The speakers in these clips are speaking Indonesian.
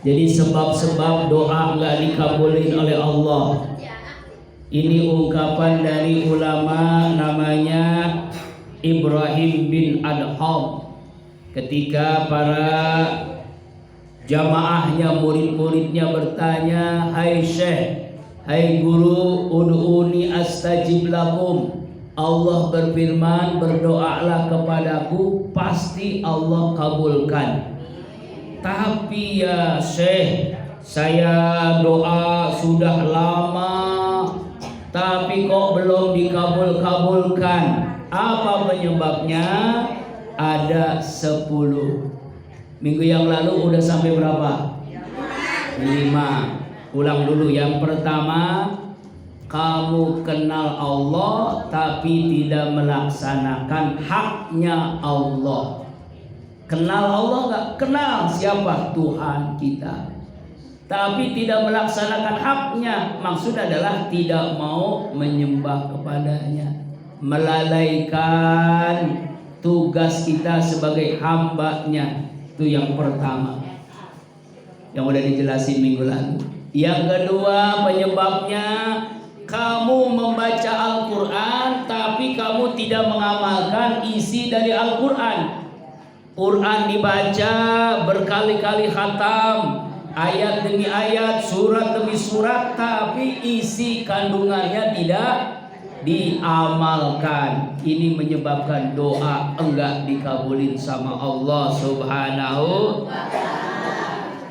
Jadi sebab-sebab doa nggak dikabulin oleh Allah. Ini ungkapan dari ulama namanya Ibrahim bin Adham. Ketika para jamaahnya, murid-muridnya bertanya, "Hai Syekh, hai guru, ud'uni astajib lakum." Allah berfirman, "Berdoalah kepadaku, pasti Allah kabulkan." Tapi ya Syekh, saya doa sudah lama, tapi kok belum dikabul-kabulkan. Apa penyebabnya? Ada 10. Minggu yang lalu udah sampai berapa? 5. Ulang dulu. Yang pertama, kamu kenal Allah tapi tidak melaksanakan haknya Allah. Kenal Allah nggak? Kenal siapa? Tuhan kita. Tapi tidak melaksanakan haknya. Maksud adalah tidak mau menyembah kepadanya, melalaikan tugas kita sebagai hambanya. Itu yang pertama, yang udah dijelasin minggu lalu. Yang kedua penyebabnya, kamu membaca Al-Quran tapi kamu tidak mengamalkan isi dari Al-Quran. Quran dibaca berkali-kali khatam, ayat demi ayat, surat demi surat, tapi isi kandungannya tidak diamalkan. Ini menyebabkan doa enggak dikabulin sama Allah Subhanahu.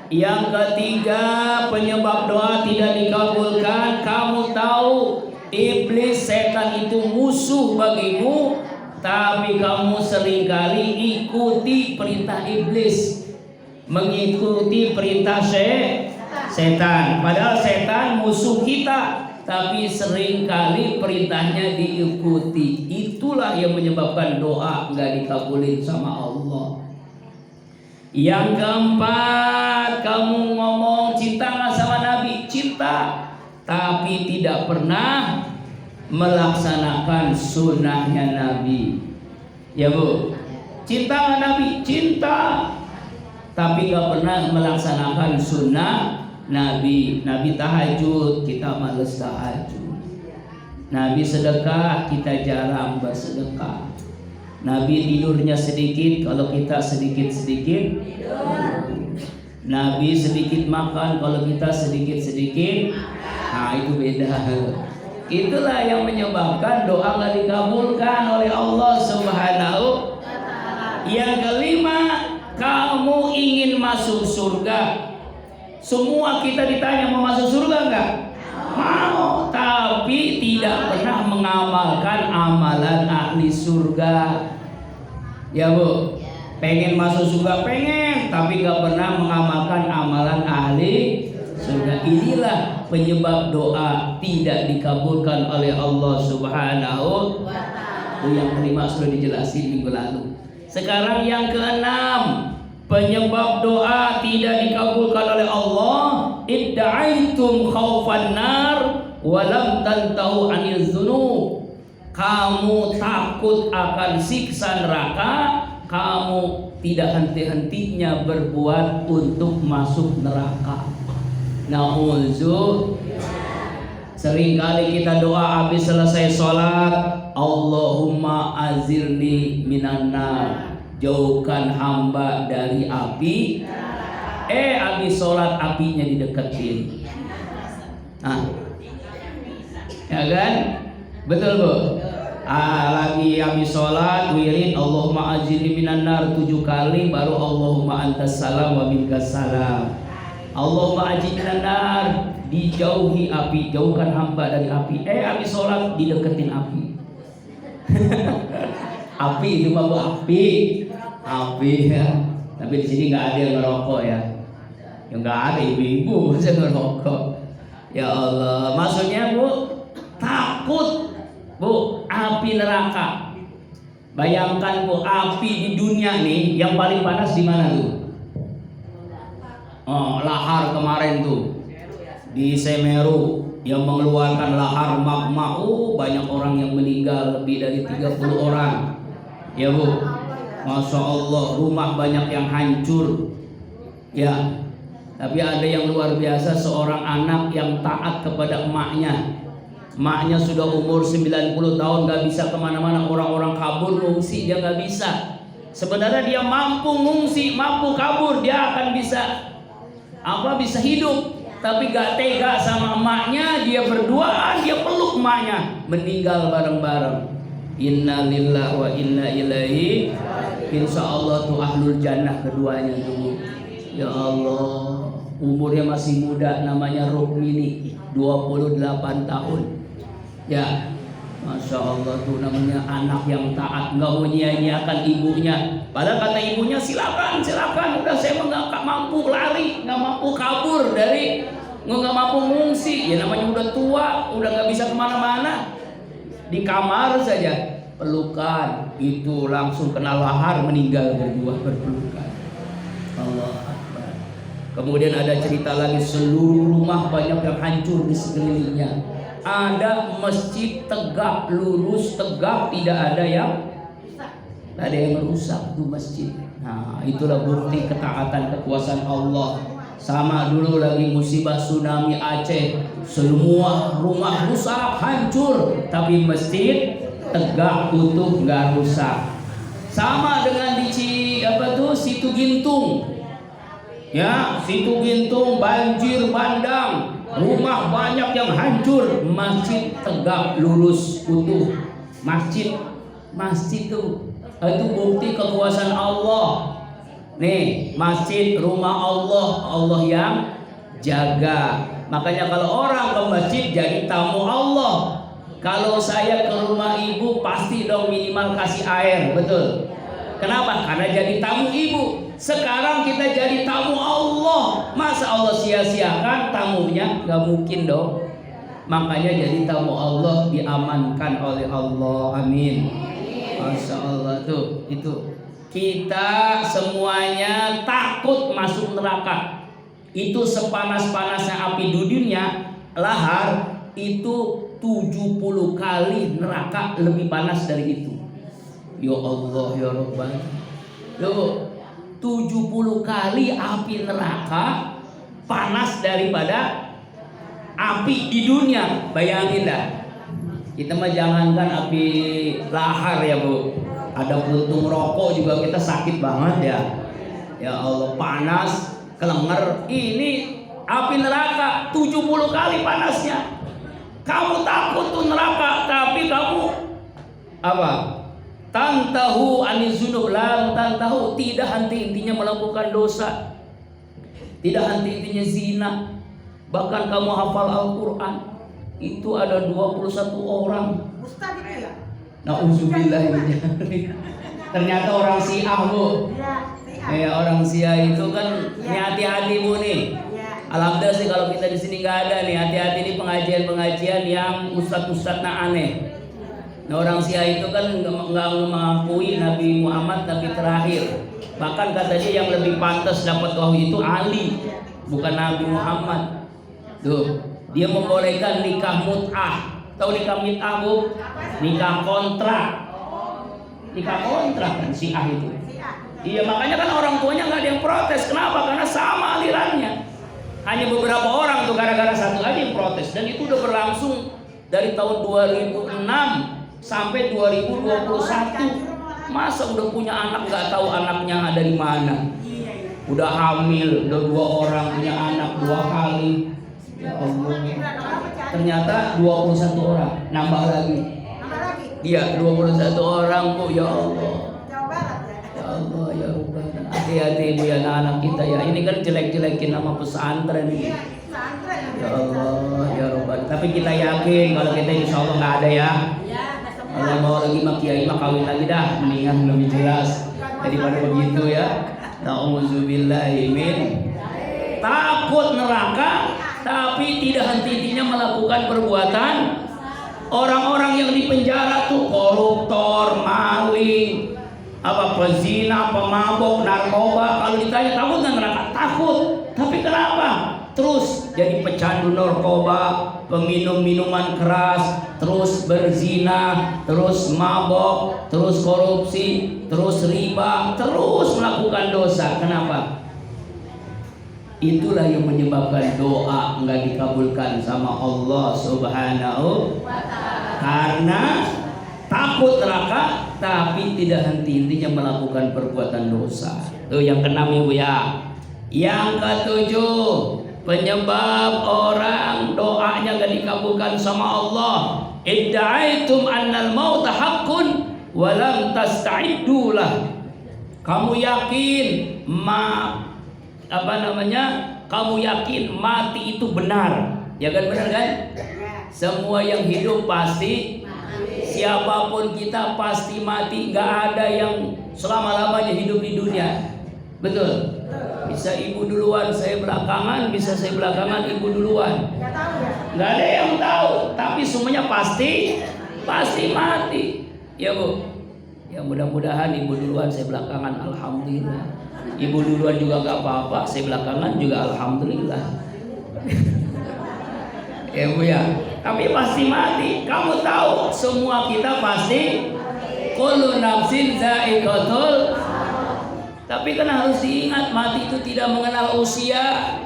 Yang ketiga penyebab doa tidak dikabulkan, kamu tahu iblis, setan itu musuh bagimu, tapi kamu seringkali ikuti perintah iblis, mengikuti perintah setan. Padahal setan musuh kita, tapi seringkali perintahnya diikuti. Itulah yang menyebabkan doa nggak dikabulin sama Allah. Yang keempat, kamu ngomong cinta nggak sama Nabi? Cinta, tapi tidak pernah melaksanakan sunnahnya Nabi. Ya Bu, cinta nggak Nabi? Cinta, tapi nggak pernah melaksanakan sunnah Nabi. Nabi tahajud, kita males tahajud. Nabi sedekah, kita jarang bersedekah. Nabi tidurnya sedikit, kalau kita sedikit-sedikit tidur. Nabi sedikit makan, kalau kita sedikit-sedikit. Nah itu beda. Itulah yang menyebabkan doa nggak dikabulkan oleh Allah Subhanahu. Yang kelima, kamu ingin masuk surga. Semua kita ditanya mau masuk surga enggak? Mau, tapi tidak pernah mengamalkan amalan ahli surga. Ya Bu, pengen masuk surga, pengen, tapi enggak pernah mengamalkan amalan ahli surga. Inilah penyebab doa tidak dikabulkan oleh Allah Subhanahu. Yang kelima sudah dijelasin minggu lalu. Sekarang yang keenam, penyebab doa tidak dikabulkan oleh Allah, idda'aitum khaufan nar wa lam tantahu 'anil dzunub. Kamu takut akan siksa neraka, kamu tidak henti-hentinya berbuat untuk masuk neraka. Na'udzu. Seringkali kita doa habis selesai sholat, Allahumma azirni minan nar, jauhkan hamba dari api. Habis sholat apinya dideketin. Ya kan? Betul Bu? Lagi habis sholat wirid Allahumma ajirni minan nar 7 kali, baru Allahumma antas salam wa minkas salam. Allahumma ajirni minan nar, dijauhi api, jauhkan hamba dari api. Habis sholat dideketin api. Api itu mah Bu, api ya. Tapi di sini nggak ada yang ngerokok ya. Yang nggak ada ibu-ibu bisa ngerokok. Ya Allah, maksudnya Bu, takut Bu, api neraka. Bayangkan Bu, api di dunia nih yang paling panas di mana tuh? Lahar kemarin tuh di Semeru yang mengeluarkan lahar magma. Banyak orang yang meninggal, lebih dari 30 orang. Ya Bu, Masya Allah, rumah banyak yang hancur. Ya, Tapi ada yang luar biasa, seorang anak yang taat kepada emaknya. Emaknya sudah umur 90 tahun, gak bisa kemana-mana, orang-orang kabur ngungsi, dia gak bisa. Sebenarnya dia mampu ngungsi, mampu kabur, dia akan bisa bisa hidup. Tapi gak tega sama emaknya, dia berduaan, dia peluk emaknya, meninggal bareng-bareng. Inna lillahi wa inna ilaihi. Insya Allah tuh ahlul jannah keduanya tuh. Ya Allah, umurnya masih muda, namanya Rukmini, 28 tahun. Ya, Masya Allah tuh namanya anak yang taat, nggak mau nyia-nyiakan ibunya. Padahal kata ibunya, silakan, udah saya nggak mampu lari, nggak mampu kabur dari, nggak mampu ngungsi. Ya namanya udah tua, udah nggak bisa kemana-mana. Di kamar saja pelukan, itu langsung kena lahar, meninggal berdua berpelukan. Allah Akbar. Kemudian ada cerita lagi, seluruh rumah banyak yang hancur di sekelilingnya. Ada masjid tegak, lurus tegak, tidak ada yang merusak tuh masjid. Nah, itulah bukti ketaatan kekuasaan Allah. Sama dulu lagi musibah tsunami Aceh, semua rumah rusak, hancur, tapi masjid tegak, utuh, nggak rusak. Sama dengan di Situ Gintung. Ya, Situ Gintung banjir bandang, rumah banyak yang hancur, masjid tegak lurus utuh. Masjid itu bukti kekuasaan Allah. Nih, masjid rumah Allah yang jaga. Makanya kalau orang ke masjid jadi tamu Allah. Kalau saya ke rumah ibu pasti dong minimal kasih air, betul. Kenapa? Karena jadi tamu ibu. Sekarang kita jadi tamu Allah. Masa Allah sia-siakan tamunya? Gak mungkin dong. Makanya jadi tamu Allah diamankan oleh Allah. Amin. Masya Allah tuh. Itu kita semuanya takut masuk neraka. Itu sepanas-panasnya api di dunia, lahar itu 70 kali neraka lebih panas dari itu. Ya Allah ya Rabbana. Loh, 70 kali api neraka panas daripada api di dunia. Bayangin dah. Kita mah jangankan api lahar ya Bu, ada puntung rokok juga kita sakit banget ya. Ya Allah, panas, kelenger. Ini api neraka 70 kali panasnya. Kamu takut tuh neraka, tapi kamu tantahu anizunub, lam tantahu, tidak henti-hentinya melakukan dosa, tidak henti-hentinya zina. Bahkan kamu hafal Al-Quran, itu ada 21 orang. Ustaz itu ya? Na'udzubillah. Ternyata orang Syiah Bu. Ya, orang Syiah itu kan hati-hati Bu nih. Alhamdulillah sih kalau kita di sini nggak ada nih, hati-hati nih pengajian-pengajian yang ustadz-ustadznya aneh. Nah, orang Syiah itu kan nggak mengakui Nabi Muhammad Nabi terakhir. Bahkan kata dia yang lebih pantas dapat wahyu itu Ali, bukan Nabi Muhammad. Tuh, dia membolehkan nikah mut'ah. Tahu nikah mut'ah Bu? Nikah kontrak. Nikah kontrak kan Syiah itu. Iya, makanya kan orang tuanya nggak ada yang protes. Kenapa? Karena sama alirannya. Hanya beberapa orang tuh gara-gara satu aja yang protes, dan itu udah berlangsung dari tahun 2006 sampai 2021. Masa udah punya anak nggak tahu anaknya dari mana? Udah hamil, udah 2 orang punya anak 2 kali. Ya Allah. Ternyata 21 orang, nambah lagi. Iya, 21 orang Bu, ya Allah. Ya Allah ya Rabbana. Hati-hati Bu ya anak-anak kita ya. Ini kan jelek-jelekin nama pesantren ini. Ya Allah ya Rabbana. Tapi kita yakin kalau kita insya Allah nggak ada ya. Kalau mau lagi mak kiai mah kawin lagi dah, mendingan lebih jelas daripada begitu ya. Nauzubillahi min. Takut neraka tapi tidak henti-hentinya melakukan perbuatan. Orang-orang yang di penjara tuh koruptor, maling, pezina, pemabok, narkoba. Kalau ditanya takut nggak neraka? Takut. Tapi kenapa? Terus jadi pecandu narkoba, peminum minuman keras, terus berzina, terus mabok, terus korupsi, terus riba, terus melakukan dosa. Kenapa? Itulah yang menyebabkan doa enggak dikabulkan sama Allah Subhanahu wa Ta'ala. Karena takut neraka tapi tidak henti-hentinya melakukan perbuatan dosa. Itu yang keenam Ibu ya. Yang ketujuh, penyebab orang doanya enggak dikabulkan sama Allah, idda'aitum annal mauta haqqun wa lam tasta'iddu lah. Kamu yakin kamu yakin mati itu benar, ya kan, benar kan? Semua yang hidup pasti mati. Siapapun kita pasti mati, nggak ada yang selama-lamanya hidup di dunia, betul? Bisa ibu duluan, saya belakangan, bisa saya belakangan, ibu duluan. Nggak ada yang tahu, tapi semuanya pasti mati, ya Bu. Ya mudah-mudahan ibu duluan, saya belakangan, alhamdulillah. Ibu duluan juga gak apa-apa, saya belakangan juga alhamdulillah. Ya Bu ya, tapi pasti mati. Kamu tahu semua kita pasti kullu nafsin za'iqatul. Tapi kan harus diingat, mati itu tidak mengenal usia.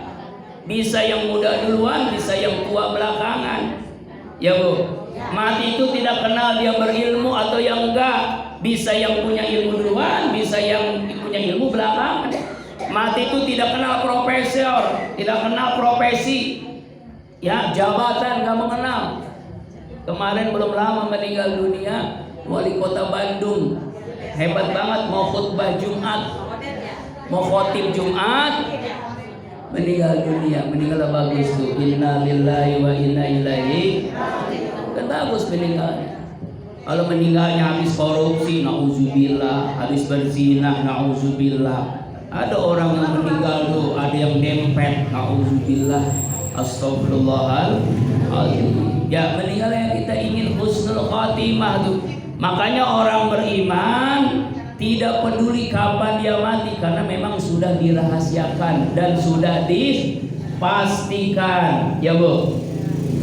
Bisa yang muda duluan, bisa yang tua belakangan. Ya Bu, mati itu tidak kenal dia berilmu atau yang enggak. Bisa yang punya ilmu duluan, bisa yang punya ilmu belakangan. Mati itu tidak kenal profesor, tidak kenal profesi, ya jabatan nggak mengenal. Kemarin belum lama meninggal dunia wali kota Bandung, hebat banget, mau khutbah Jumat, mau khotib Jumat, meninggal dunia. Meninggal bagus tuh, inna lillahi wa inna ilaihi, kan bagus meninggalnya. Kalau meninggalnya habis korupsi, na'udzubillah, habis berzina, na'udzubillah. Ada orang yang meninggal tuh, ada yang dempet, na'udzubillah, astagfirullahaladzim. Ya meninggalnya kita ingin husnul khatimah tuh. Makanya orang beriman tidak peduli kapan dia mati, karena memang sudah dirahasiakan dan sudah dipastikan, ya Bu.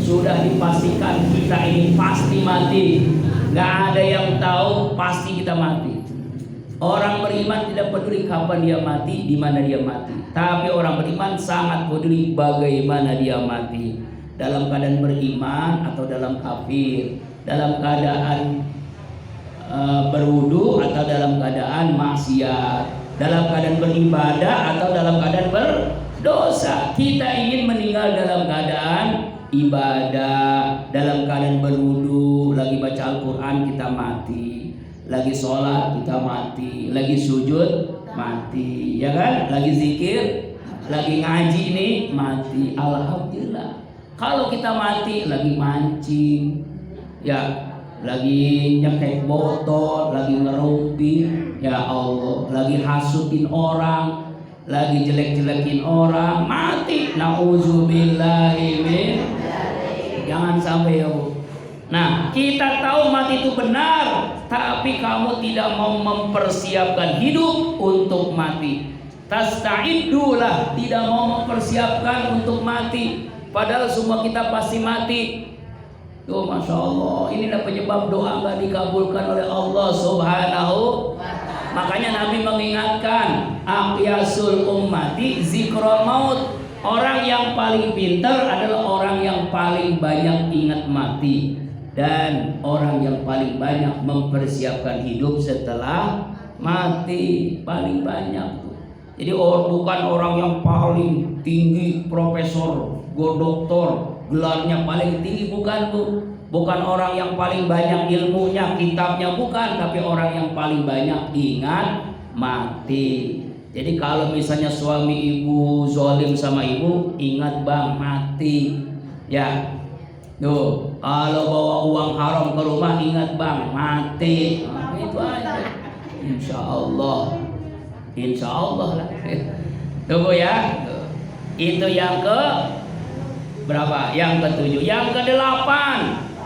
Sudah dipastikan kita ini pasti mati. Gak ada yang tahu pasti kita mati. Orang beriman tidak peduli kapan dia mati, di mana dia mati. Tapi orang beriman sangat peduli bagaimana dia mati. Dalam keadaan beriman atau dalam kafir, dalam keadaan berwudu atau dalam keadaan maksiat, dalam keadaan beribadah atau dalam keadaan berdosa. Kita ingin meninggal dalam keadaan ibadah, dalam keadaan berwudu, lagi baca Al-Quran kita mati, lagi sholat kita mati, lagi sujud mati, ya kan? Lagi zikir, lagi ngaji nih mati, alhamdulillah. Kalau kita mati lagi mancing, ya, lagi nyekek botol, lagi ngerumpi, ya Allah, lagi hasutin orang, lagi jelek-jelekin orang, mati, na'udzubillahi min. Jangan sampai ya Bu. Nah, kita tahu mati itu benar, tapi kamu tidak mau mempersiapkan hidup untuk mati. Tasta'iddulah, tidak mau mempersiapkan untuk mati, padahal semua kita pasti mati. Tuh, Masya Allah, inilah penyebab doa gak dikabulkan oleh Allah Subhanahu. Makanya Nabi mengingatkan, aqyasul ummati zikrul maut. Orang yang paling pintar adalah orang yang paling banyak ingat mati, dan orang yang paling banyak mempersiapkan hidup setelah mati, paling banyak. Jadi bukan orang yang paling tinggi, profesor, doktor, gelarnya paling tinggi, bukan Bu. Bukan orang yang paling banyak ilmunya, kitabnya, bukan, tapi orang yang paling banyak ingat mati. Jadi kalau misalnya suami ibu zalim sama ibu, ingat bang, mati. Ya, tuh, kalau bawa uang haram ke rumah, ingat bang, mati. Nah, itu aja. Insya Allah lah. Tunggu ya. Itu yang ke berapa? Yang ke-7. Yang ke-8,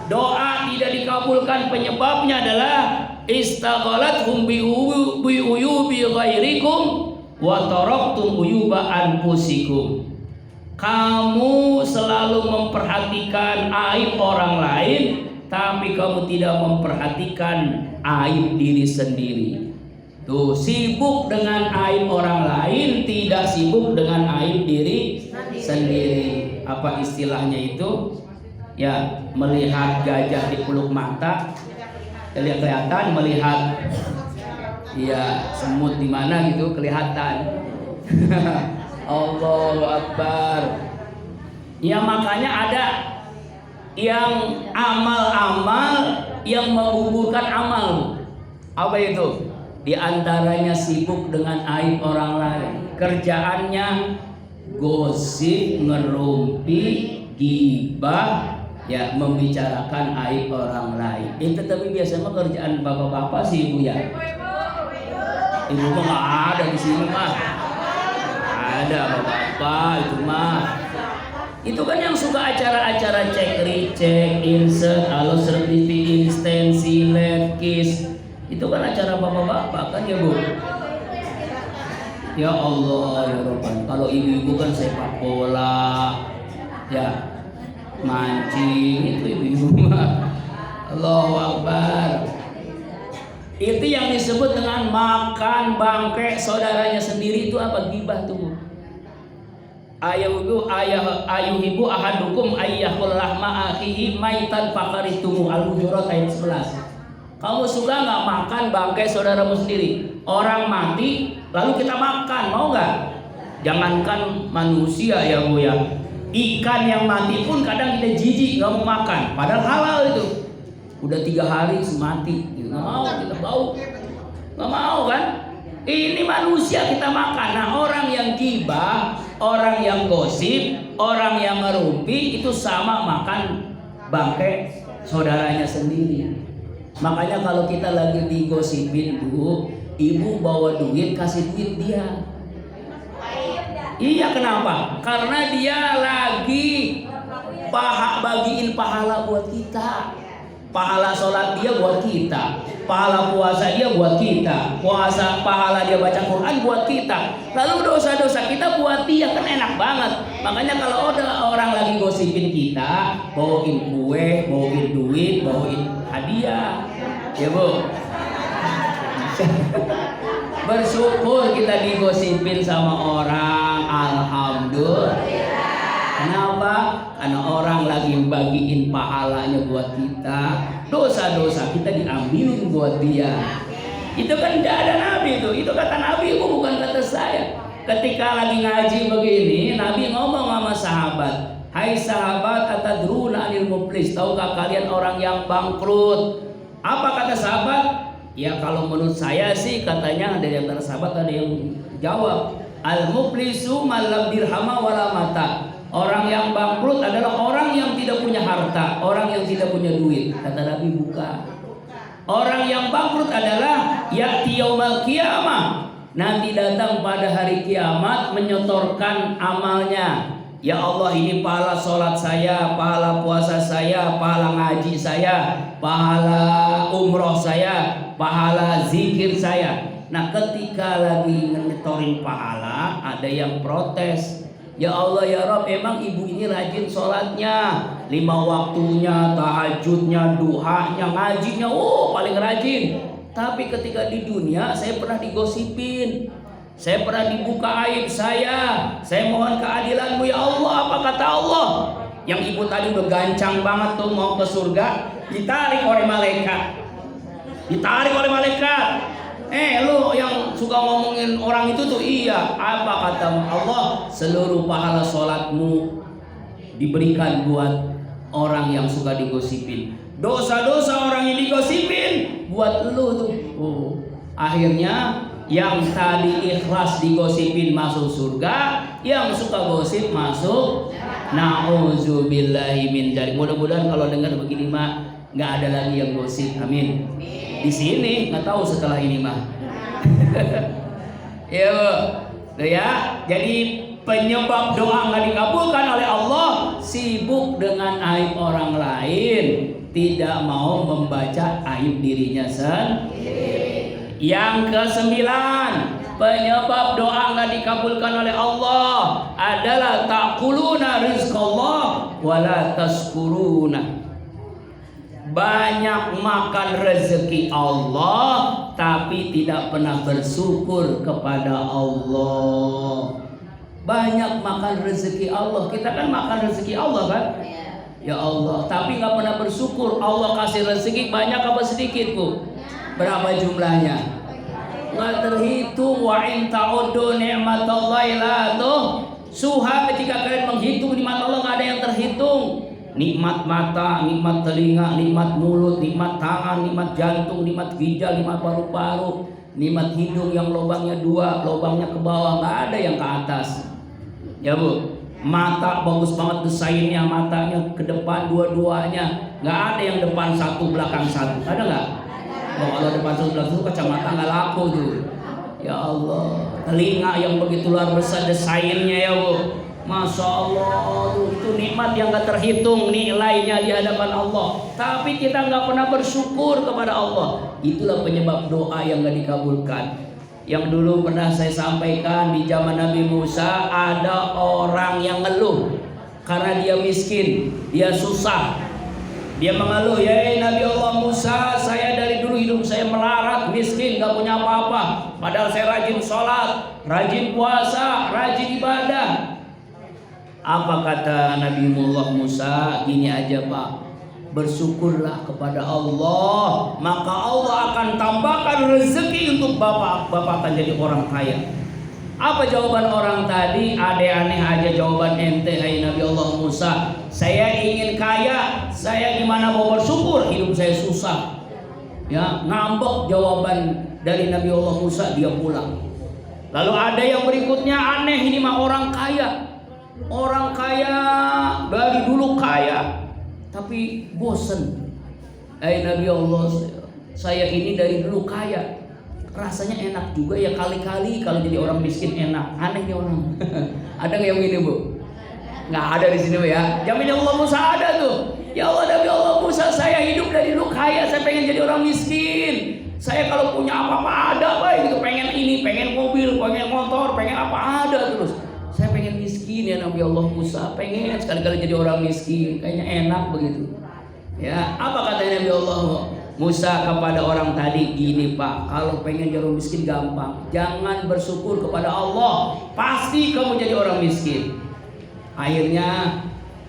doa tidak dikabulkan penyebabnya adalah istaghalat bi uyubi ghairikum wa taraktum uyuba anfusikum. Kamu selalu memperhatikan aib orang lain, tapi kamu tidak memperhatikan aib diri sendiri. Tuh, sibuk dengan aib orang lain, tidak sibuk dengan aib diri sendiri. Apa istilahnya itu? Ya, melihat gajah di peluk mata, kelihatan, melihat ya semut di mana gitu kelihatan. Allahu Akbar. Ya makanya ada yang amal-amal yang menggugurkan amal. Apa itu? Di antaranya sibuk dengan aib orang lain. Kerjaannya gosip, ngerumpi, gibah, ya membicarakan aib orang lain. Tetapi biasanya kerjaan bapak-bapak sih ibu ya. Ibu mah nggak ada di sini mah. Ada bapak-bapak itu mah. Itu kan yang suka acara-acara cek recek, insert, alus revisi, instensi, left kiss. Itu kan acara bapak-bapak kan ya bu. Ya Allah ya Rabban. Kalau ibu-ibu kan sepak bola, ya mancing, itu ibu-ibu mah. Allahu Akbar. Itu yang disebut dengan makan bangke saudaranya sendiri. Itu apa? Gibah tuh. Ayuhibu ahadukum ayyakul lahma akhihi maitan fakaritumu. Al-Hujurat ayat 11. Kamu suka nggak makan bangkai saudaramu sendiri? Orang mati lalu kita makan, mau nggak? Jangankan manusia ya bu ya, ikan yang mati pun kadang kita jijik nggak mau makan, padahal halal itu. Udah 3 hari mati, nggak mau, kita bau, nggak mau kan? Ini manusia kita makan. Nah orang yang gibah, orang yang gosip, orang yang ngerumpi itu sama makan bangkai saudaranya sendiri. Makanya kalau kita lagi digosipin bu, ibu bawa duit, kasih duit dia. Iya kenapa? Karena dia lagi bagiin pahala buat kita. Pahala sholat dia buat kita, pahala puasa dia buat kita, pahala dia baca Quran buat kita. Lalu dosa-dosa kita buat dia, kan enak banget. Makanya kalau ada orang lagi gosipin kita, bawain kue, bawain duit, bawain hadiah, ya bu. Bersyukur kita digosipin sama orang, alhamdulillah. Kenapa? Karena orang lagi bagiin pahalanya buat kita, dosa-dosa kita diambilin buat dia. Itu kan tidak ada Nabi itu kata Nabi, itu bukan kata saya. Ketika lagi ngaji begini, Nabi ngomong sama sahabat, hai sahabat, atadruna anil muflis, tahukah kalian orang yang bangkrut? Apa kata sahabat? Ya kalau menurut saya sih katanya ada yang antara sahabat ada yang jawab, al muflisu man lam dirhama wala mata. Orang yang bangkrut adalah orang yang tidak punya harta, orang yang tidak punya duit. Kata Nabi bukan. Orang yang bangkrut adalah ya'ti yaumal qiyamah, nanti datang pada hari kiamat menyetorkan amalnya. Ya Allah, ini pahala sholat saya, pahala puasa saya, pahala ngaji saya, pahala umroh saya, pahala zikir saya. Nah ketika lagi nyetorin pahala, ada yang protes. Ya Allah ya Rabb, emang ibu ini rajin sholatnya, 5 waktunya, tahajudnya, duhanya, ngajinya, paling rajin. Tapi ketika di dunia saya pernah digosipin, saya pernah dibuka aib saya mohon keadilanmu ya Allah. Apa kata Allah? Yang ibu tadi udah gancang banget tuh mau ke surga, ditarik oleh malaikat. Lu yang suka ngomongin orang itu tuh, iya. Apa kata Allah? Seluruh pahala sholatmu diberikan buat orang yang suka digosipin. Dosa-dosa orang yang digosipin buat lu tuh. Akhirnya yang tadi ikhlas digosipin masuk surga, yang suka gosip masuk. Nauzubillahi min dzalik. Mudah-mudahan kalau dengar begini mah nggak ada lagi yang gosip. Amin. Di sini nggak tahu setelah ini mah. Ya, jadi penyebab doa nggak dikabulkan oleh Allah, sibuk dengan aib orang lain, tidak mau membaca aib dirinya sendiri. Yang ke-9, penyebab doa nggak dikabulkan oleh Allah adalah takuluna rizqallah wala taskuruna. banyak makan rezeki Allah tapi tidak pernah bersyukur kepada Allah. Banyak makan rezeki Allah, kita kan makan rezeki Allah kan? Ya Allah, tapi nggak pernah bersyukur. Allah kasih rezeki banyak apa sedikit Bu? Berapa jumlahnya? Nggak terhitung. Wa in ta'uddu ni'matallahi la tuhsuha. Jika kalian menghitung nikmat Allah nggak ada yang terhitung. Nikmat mata, nikmat telinga, nikmat mulut, nikmat tangan, nikmat jantung, nikmat ginjal, nikmat paru-paru, nikmat hidung yang lubangnya 2, lubangnya ke bawah, nggak ada yang ke atas. Ya Bu, mata bagus banget desainnya, matanya ke depan dua-duanya, nggak ada yang depan satu belakang satu, ada nggak? Oh, kalau depan satu belakang satu kacamata nggak laku tuh. Ya Allah, telinga yang begitu luar biasa desainnya ya Bu, Masya Allah, itu nikmat yang nggak terhitung nilainya di hadapan Allah. Tapi kita nggak pernah bersyukur kepada Allah. Itulah penyebab doa yang nggak dikabulkan. Yang dulu pernah saya sampaikan di zaman Nabi Musa, ada orang yang ngeluh karena dia miskin, dia susah. Dia mengeluh, ya Nabi Allah Musa, saya dari dulu hidup saya melarat, miskin, gak punya apa-apa. Padahal saya rajin sholat, rajin puasa, rajin ibadah. Apa kata Nabi Musa? Gini aja Pak, bersyukurlah kepada Allah, maka Allah akan tambahkan rezeki untuk bapak akan jadi orang kaya. Apa jawaban orang tadi? Aneh-aneh aja jawaban ente, hai Nabi Allah Musa. Saya ingin kaya, saya gimana mau bersyukur? Hidup saya susah. Ya, ngambek jawaban dari Nabi Allah Musa, dia pulang. Lalu ada yang berikutnya, aneh, ini mah orang kaya. Orang kaya dari dulu kaya, tapi bosen. Nabi Allah, saya ini dari dulu kaya, rasanya enak juga ya, kali-kali kalau jadi orang miskin enak. Aneh nih orang. Ada nggak yang begini Bu? Nggak ada di sini Bu ya. Jamin Allah Musa ada tuh. Ya Allah, Nabi Allah Musa, saya hidup dari dulu kaya, saya pengen jadi orang miskin. Saya kalau punya apa-apa ada baik gitu, pengen ini, pengen mobil, pengen motor, pengen apa ada terus. Saya pengen miskin ya Nabi Allah Musa, pengen sekali-kali jadi orang miskin, kayaknya enak begitu. Ya, apa kata Nabi Allah Musa kepada orang tadi? Gini Pak, kalau pengen jadi orang miskin gampang, jangan bersyukur kepada Allah, pasti kamu jadi orang miskin. Akhirnya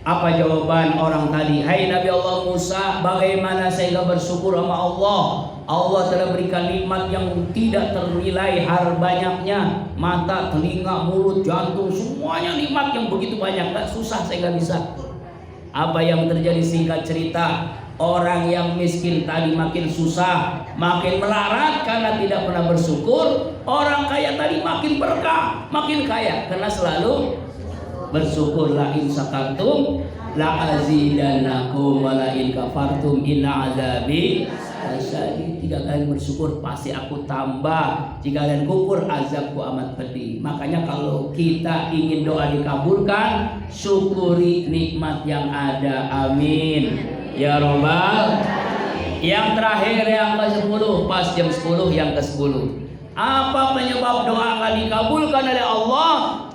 apa jawaban orang tadi? Hai Nabi Allah Musa, bagaimana saya gak bersyukur sama Allah? Allah telah berikan nikmat yang tidak ternilai banyaknya. Mata, telinga, mulut, jantung, semuanya nikmat yang begitu banyak. Gak susah, saya gak bisa. Apa yang terjadi singkat cerita, orang yang miskin tadi makin susah, makin melarat karena tidak pernah bersyukur. Orang kaya tadi makin berkah, makin kaya karena selalu bersyukur. La in syakartum la azidannakum wa la in kafartum inna azabi lasyadid. Jika kalian bersyukur pasti aku tambah, jika kalian kufur azabku amat pedih. Makanya kalau kita ingin doa dikabulkan, syukuri nikmat yang ada. Amin ya robbal. Yang terakhir, yang ke-10, pas jam 10, yang ke-10. Apa penyebab doa akan dikabulkan oleh Allah?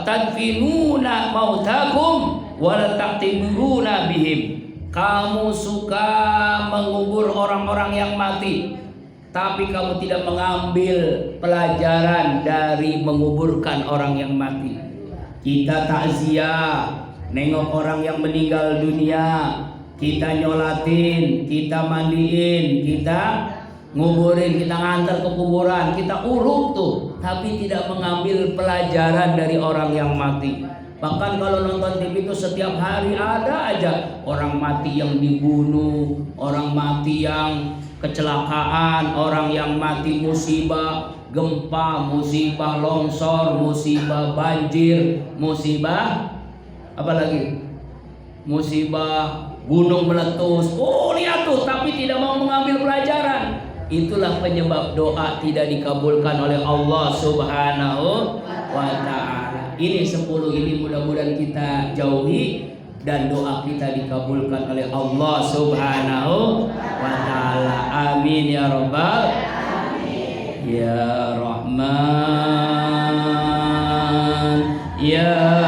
Tadfinuna mautakum wa la taqtibuna bihim. Kamu suka mengubur orang-orang yang mati, tapi kamu tidak mengambil pelajaran dari menguburkan orang yang mati. Kita takziah, nengok orang yang meninggal dunia, kita nyolatin, kita mandiin, kita nguburin, kita ngantar ke kuburan, kita uruk tuh, tapi tidak mengambil pelajaran dari orang yang mati. Bahkan kalau nonton TV itu setiap hari ada aja orang mati yang dibunuh, orang mati yang kecelakaan, orang yang mati musibah gempa, musibah longsor, musibah banjir, musibah apa lagi? Musibah gunung meletus. Oh lihat tuh, tapi tidak mau mengambil pelajaran. Itulah penyebab doa tidak dikabulkan oleh Allah Subhanahu wa ta'ala. Ini 10 ini mudah-mudahan kita jauhi dan doa kita dikabulkan oleh Allah Subhanahu wa ta'ala. Amin ya rabbal alamin. Ya Rahman ya